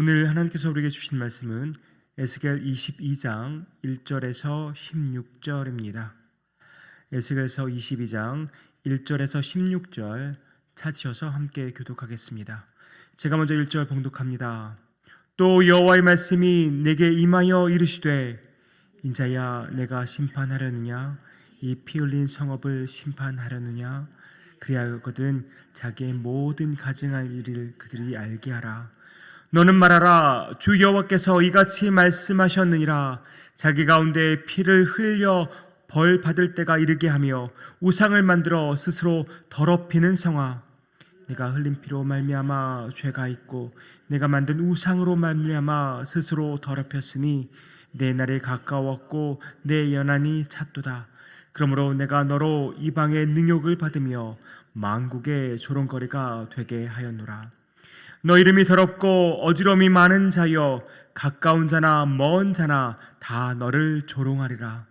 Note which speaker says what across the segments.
Speaker 1: 오늘 하나님께서 우리에게 주신 말씀은 에스겔 22장 1절에서 16절입니다. 에스겔서 22장 1절에서 16절 찾으셔서 함께 교독하겠습니다. 제가 먼저 1절 봉독합니다. 또 여호와의 말씀이 내게 임하여 이르시되 인자야 내가 심판하려느냐 이 피 흘린 성읍을 심판하려느냐 그리하거든 자기의 모든 가증할 일을 그들이 알게 하라. 너는 말하라. 주 여호와께서 이같이 말씀하셨느니라. 자기 가운데 피를 흘려 벌 받을 때가 이르게 하며 우상을 만들어 스스로 더럽히는 성아, 내가 흘린 피로 말미암아 죄가 있고 내가 만든 우상으로 말미암아 스스로 더럽혔으니 내 날이 가까웠고 내 연한이 찼도다. 그러므로 내가 너로 이방의 능욕을 받으며 만국의 조롱거리가 되게 하였노라. 너 이름이 더럽고 어지러움이 많은 자여 가까운 자나 먼 자나 다 너를 조롱하리라.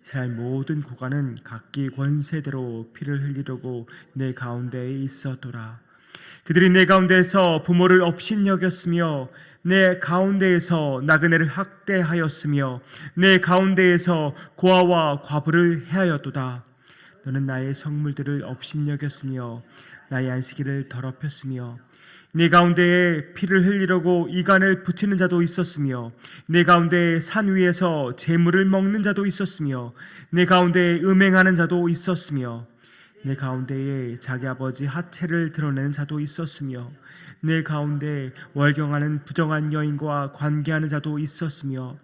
Speaker 1: 이스라엘 모든 고관은 각기 권세대로 피를 흘리려고 내 가운데에 있었더라. 그들이 내 가운데에서 부모를 업신여겼으며 내 가운데에서 나그네를 학대하였으며 내 가운데에서 고아와 과부를 해하였도다. 너는 나의 성물들을 업신여겼으며 나의 안식일을 더럽혔으며 내 가운데에 피를 흘리려고 이간을 붙이는 자도 있었으며 내 가운데에 산 위에서 재물을 먹는 자도 있었으며 내 가운데에 음행하는 자도 있었으며 내 가운데에 자기 아버지 하체를 드러내는 자도 있었으며 내 가운데 월경하는 부정한 여인과 관계하는 자도 있었으며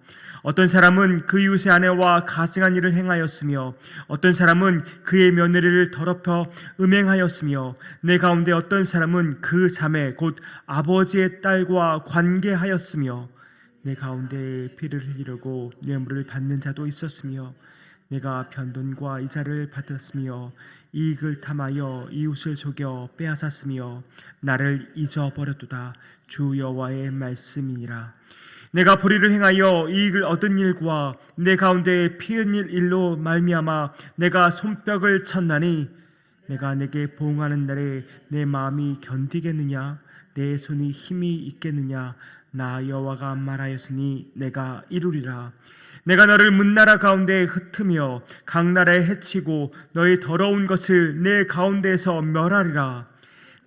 Speaker 1: 어떤 사람은 그 이웃의 아내와 가증한 일을 행하였으며 어떤 사람은 그의 며느리를 더럽혀 음행하였으며 내 가운데 어떤 사람은 그 자매 곧 아버지의 딸과 관계하였으며 내 가운데 피를 흘리려고 뇌물을 받는 자도 있었으며 내가 변돈과 이자를 받았으며 이익을 탐하여 이웃을 속여 빼앗았으며 나를 잊어버렸도다. 주 여호와의 말씀이니라. 내가 불의를 행하여 이익을 얻은 일과 내 가운데 피 흘릴 일로 말미암아 내가 손뼉을 쳤나니 내가 내게 보응하는 날에 내 마음이 견디겠느냐 내 손이 힘이 있겠느냐 나 여호와가 말하였으니 내가 이루리라. 내가 너를 문나라 가운데 흩으며 각 나라에 해치고 너의 더러운 것을 내 가운데에서 멸하리라.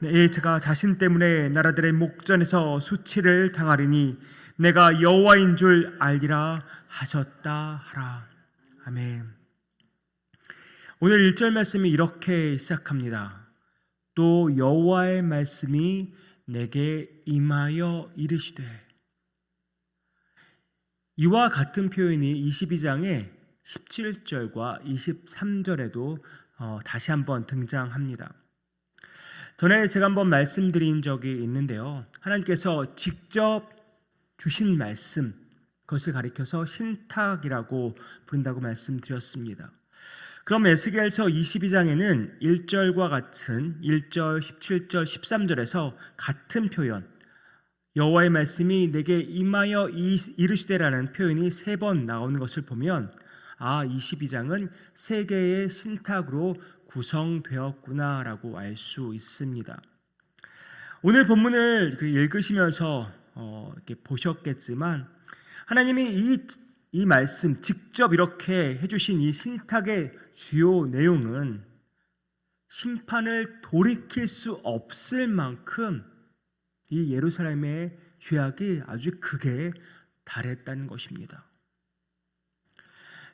Speaker 1: 내 제가 자신 때문에 나라들의 목전에서 수치를 당하리니 내가 여호와인 줄 알리라 하셨다 하라. 아멘. 오늘 1절 말씀이 이렇게 시작합니다. 또 여호와의 말씀이 내게 임하여 이르시되. 이와 같은 표현이 22장의 17절과 23절에도 다시 한번 등장합니다. 전에 제가 한번 말씀드린 적이 있는데요. 하나님께서 직접 주신 말씀, 그것을 가리켜서 신탁이라고 부른다고 말씀드렸습니다. 그럼 에스겔서 22장에는 1절과 같은 1절, 17절, 13절에서 같은 표현, 여호와의 말씀이 내게 임하여 이르시되라는 표현이 3번 나오는 것을 보면 22장은 3개의 신탁으로 구성되었구나라고 알 수 있습니다. 오늘 본문을 읽으시면서 이렇게 보셨겠지만 하나님이 이 말씀 직접 이렇게 해주신 이 신탁의 주요 내용은 심판을 돌이킬 수 없을 만큼 이 예루살렘의 죄악이 아주 극에 달했다는 것입니다.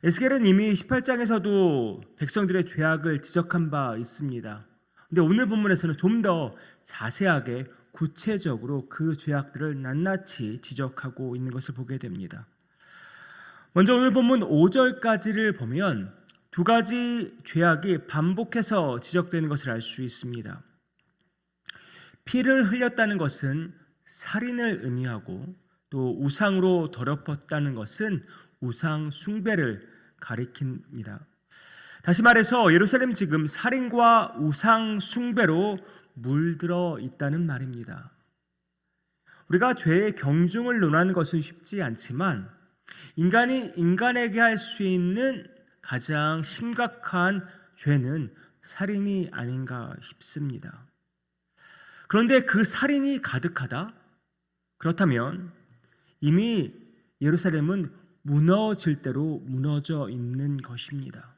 Speaker 1: 에스겔은 이미 18장에서도 백성들의 죄악을 지적한 바 있습니다. 그런데 오늘 본문에서는 좀 더 자세하게 구체적으로 그 죄악들을 낱낱이 지적하고 있는 것을 보게 됩니다. 먼저 오늘 본문 5절까지를 보면 2가지 죄악이 반복해서 지적되는 것을 알 수 있습니다. 피를 흘렸다는 것은 살인을 의미하고 또 우상으로 더럽혔다는 것은 우상 숭배를 가리킵니다. 다시 말해서 예루살렘이 지금 살인과 우상 숭배로 물들어 있다는 말입니다. 우리가 죄의 경중을 논하는 것은 쉽지 않지만 인간이 인간에게 할 수 있는 가장 심각한 죄는 살인이 아닌가 싶습니다. 그런데 그 살인이 가득하다? 그렇다면 이미 예루살렘은 무너질 대로 무너져 있는 것입니다.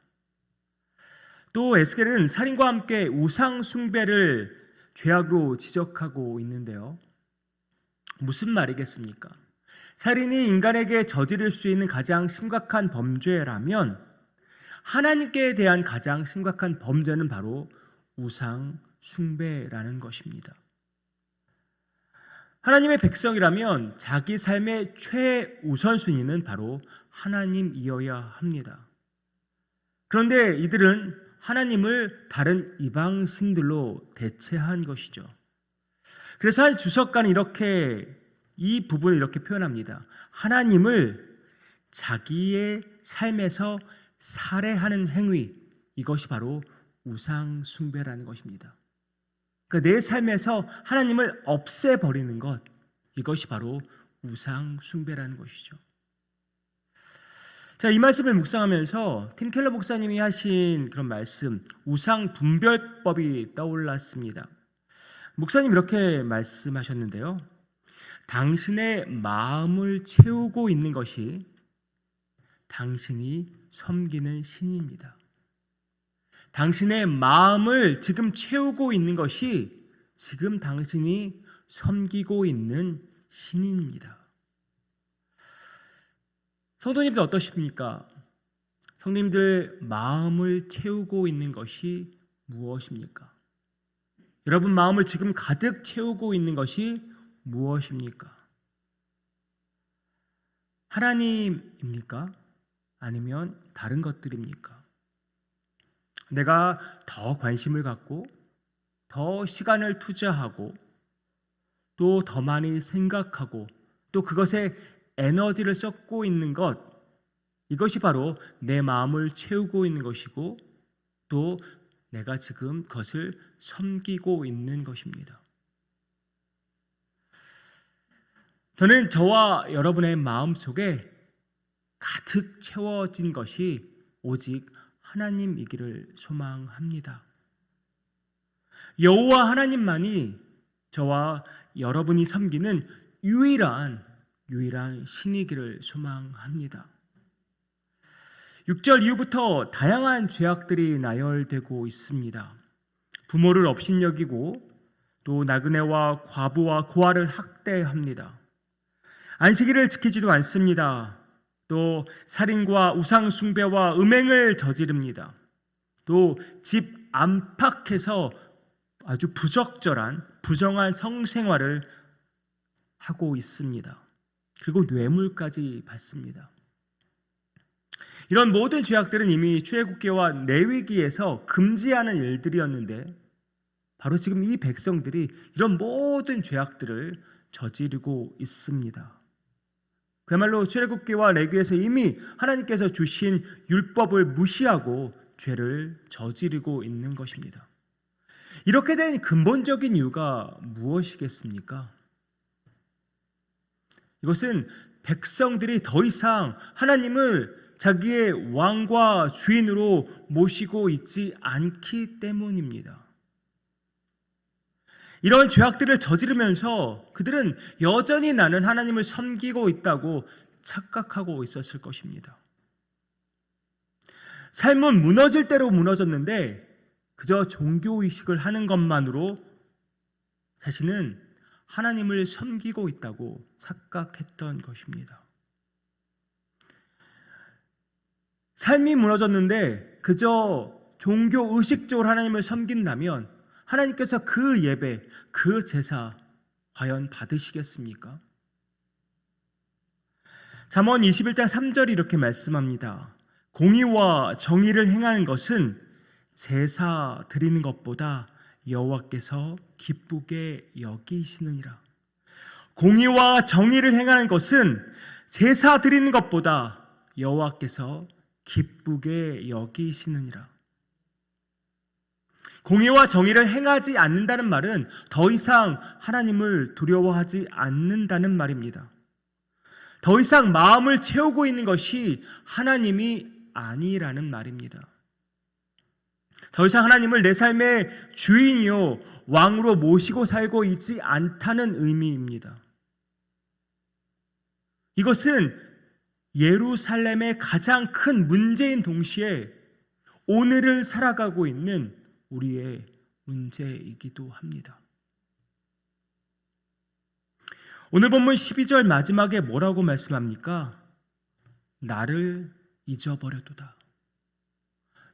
Speaker 1: 또 에스겔은 살인과 함께 우상 숭배를 죄악으로 지적하고 있는데요. 무슨 말이겠습니까? 살인이 인간에게 저지를 수 있는 가장 심각한 범죄라면 하나님께 대한 가장 심각한 범죄는 바로 우상 숭배라는 것입니다. 하나님의 백성이라면 자기 삶의 최우선순위는 바로 하나님이어야 합니다. 그런데 이들은 하나님을 다른 이방신들로 대체한 것이죠. 그래서 한 주석가는 이 부분을 이렇게 표현합니다. 하나님을 자기의 삶에서 살해하는 행위, 이것이 바로 우상 숭배라는 것입니다. 그러니까 내 삶에서 하나님을 없애버리는 것, 이것이 바로 우상 숭배라는 것이죠. 자, 이 말씀을 묵상하면서 팀 켈러 목사님이 하신 그런 말씀, 우상 분별법이 떠올랐습니다. 목사님 이렇게 말씀하셨는데요. 당신의 마음을 채우고 있는 것이 당신이 섬기는 신입니다. 당신의 마음을 지금 채우고 있는 것이 지금 당신이 섬기고 있는 신입니다. 성도님들 어떠십니까? 성도님들 마음을 채우고 있는 것이 무엇입니까? 여러분 마음을 지금 가득 채우고 있는 것이 무엇입니까? 하나님입니까? 아니면 다른 것들입니까? 내가 더 관심을 갖고 더 시간을 투자하고 또 더 많이 생각하고 또 그것에 에너지를 쏟고 있는 것, 이것이 바로 내 마음을 채우고 있는 것이고 또 내가 지금 그것을 섬기고 있는 것입니다. 저는 저와 여러분의 마음속에 가득 채워진 것이 오직 하나님이기를 소망합니다. 여호와 하나님만이 저와 여러분이 섬기는 유일한 신이기를 소망합니다. 6절 이후부터 다양한 죄악들이 나열되고 있습니다. 부모를 업신여기고 또 나그네와 과부와 고아를 학대합니다. 안식일을 지키지도 않습니다. 또 살인과 우상 숭배와 음행을 저지릅니다. 또 집 안팎에서 아주 부정한 성생활을 하고 있습니다. 그리고 뇌물까지 받습니다. 이런 모든 죄악들은 이미 출애굽기와 레위기에서 금지하는 일들이었는데 바로 지금 이 백성들이 이런 모든 죄악들을 저지르고 있습니다. 그야말로 출애굽기와 레위기에서 이미 하나님께서 주신 율법을 무시하고 죄를 저지르고 있는 것입니다. 이렇게 된 근본적인 이유가 무엇이겠습니까? 이것은 백성들이 더 이상 하나님을 자기의 왕과 주인으로 모시고 있지 않기 때문입니다. 이런 죄악들을 저지르면서 그들은 여전히 나는 하나님을 섬기고 있다고 착각하고 있었을 것입니다. 삶은 무너질 대로 무너졌는데 그저 종교의식을 하는 것만으로 자신은 하나님을 섬기고 있다고 착각했던 것입니다. 삶이 무너졌는데 그저 종교의식적으로 하나님을 섬긴다면 하나님께서 그 예배, 그 제사 과연 받으시겠습니까? 잠언 21장 3절이 이렇게 말씀합니다. 공의와 정의를 행하는 것은 제사 드리는 것보다 여호와께서 기쁘게 여기시느니라. 공의와 정의를 행하는 것은 제사 드리는 것보다 여호와께서 기쁘게 여기시느니라. 공의와 정의를 행하지 않는다는 말은 더 이상 하나님을 두려워하지 않는다는 말입니다. 더 이상 마음을 채우고 있는 것이 하나님이 아니라는 말입니다. 더 이상 하나님을 내 삶의 주인이요 왕으로 모시고 살고 있지 않다는 의미입니다. 이것은 예루살렘의 가장 큰 문제인 동시에 오늘을 살아가고 있는 우리의 문제이기도 합니다. 오늘 본문 12절 마지막에 뭐라고 말씀합니까? 나를 잊어버렸도다.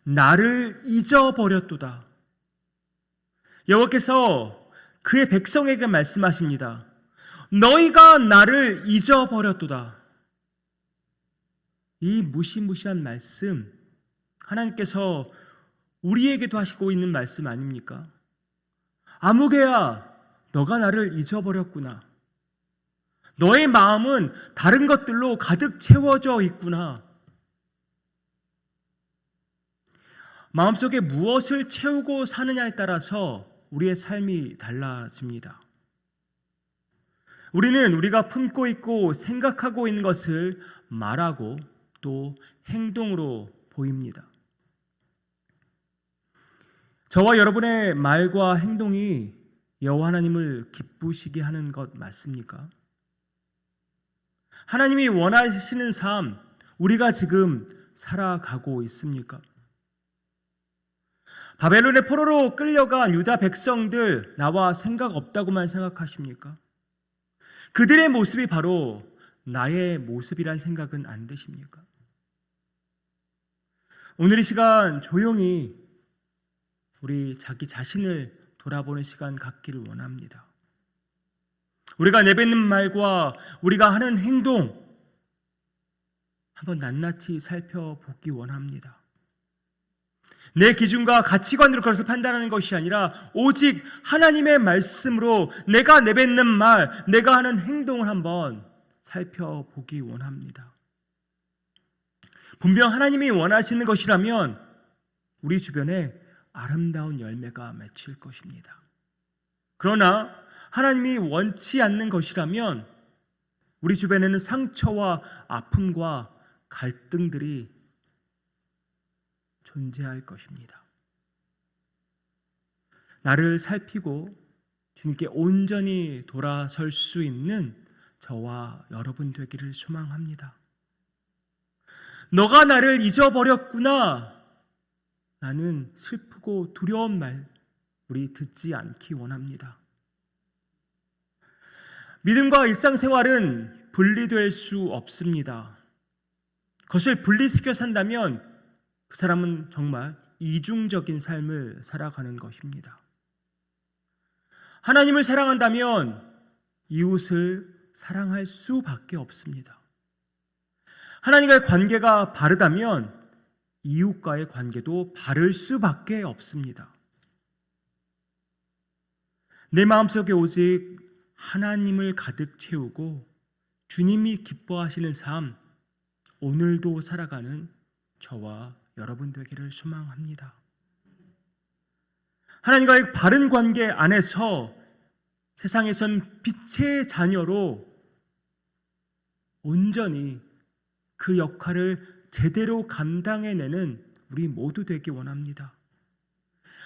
Speaker 1: 나를 잊어버렸도다. 여호와께서 그의 백성에게 말씀하십니다. 너희가 나를 잊어버렸도다. 이 무시무시한 말씀, 하나님께서 우리에게도 하시고 있는 말씀 아닙니까? 아무개야, 너가 나를 잊어버렸구나. 너의 마음은 다른 것들로 가득 채워져 있구나. 마음속에 무엇을 채우고 사느냐에 따라서 우리의 삶이 달라집니다. 우리는 우리가 품고 있고 생각하고 있는 것을 말하고 또 행동으로 보입니다. 저와 여러분의 말과 행동이 여호와 하나님을 기쁘시게 하는 것 맞습니까? 하나님이 원하시는 삶, 우리가 지금 살아가고 있습니까? 바벨론의 포로로 끌려간 유다 백성들, 나와 생각 없다고만 생각하십니까? 그들의 모습이 바로 나의 모습이란 생각은 안 드십니까? 오늘 이 시간 조용히 우리 자기 자신을 돌아보는 시간 갖기를 원합니다. 우리가 내뱉는 말과 우리가 하는 행동 한번 낱낱이 살펴보기 원합니다. 내 기준과 가치관으로 그것을 판단하는 것이 아니라 오직 하나님의 말씀으로 내가 내뱉는 말, 내가 하는 행동을 한번 살펴보기 원합니다. 분명 하나님이 원하시는 것이라면 우리 주변에 아름다운 열매가 맺힐 것입니다. 그러나 하나님이 원치 않는 것이라면 우리 주변에는 상처와 아픔과 갈등들이 존재할 것입니다. 나를 살피고 주님께 온전히 돌아설 수 있는 저와 여러분 되기를 소망합니다. 너가 나를 잊어버렸구나. 나는 슬프고 두려운 말 우리 듣지 않기 원합니다. 믿음과 일상생활은 분리될 수 없습니다. 그것을 분리시켜 산다면 그 사람은 정말 이중적인 삶을 살아가는 것입니다. 하나님을 사랑한다면 이웃을 사랑할 수밖에 없습니다. 하나님과의 관계가 바르다면 이웃과의 관계도 바를 수밖에 없습니다. 내 마음속에 오직 하나님을 가득 채우고 주님이 기뻐하시는 삶, 오늘도 살아가는 저와 여러분 되기를 소망합니다. 하나님과의 바른 관계 안에서 세상에선 빛의 자녀로 온전히 그 역할을 제대로 감당해내는 우리 모두 되기 원합니다.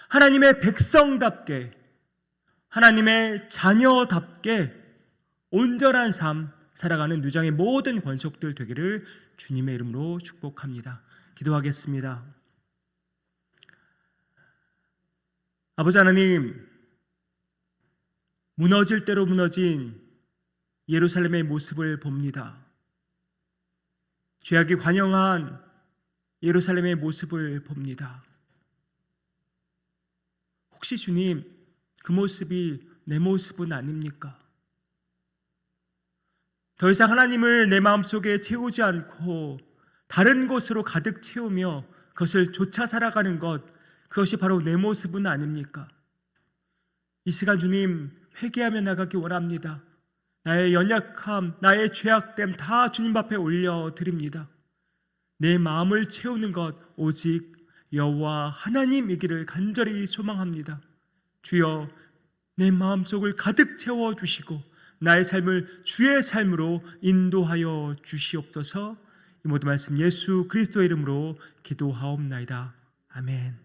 Speaker 1: 하나님의 백성답게, 하나님의 자녀답게 온전한 삶 살아가는 누장의 모든 권속들 되기를 주님의 이름으로 축복합니다. 기도하겠습니다. 아버지 하나님, 무너질 대로 무너진 예루살렘의 모습을 봅니다. 죄악이 관영한 예루살렘의 모습을 봅니다. 혹시 주님, 그 모습이 내 모습은 아닙니까? 더 이상 하나님을 내 마음속에 채우지 않고 다른 곳으로 가득 채우며 그것을 좇아 살아가는 것, 그것이 바로 내 모습은 아닙니까? 이 시간 주님 회개하며 나가기 원합니다. 나의 연약함, 나의 죄악됨 다 주님 앞에 올려드립니다. 내 마음을 채우는 것 오직 여호와 하나님이기를 간절히 소망합니다. 주여, 내 마음속을 가득 채워주시고 나의 삶을 주의 삶으로 인도하여 주시옵소서. 이 모든 말씀 예수 그리스도의 이름으로 기도하옵나이다. 아멘.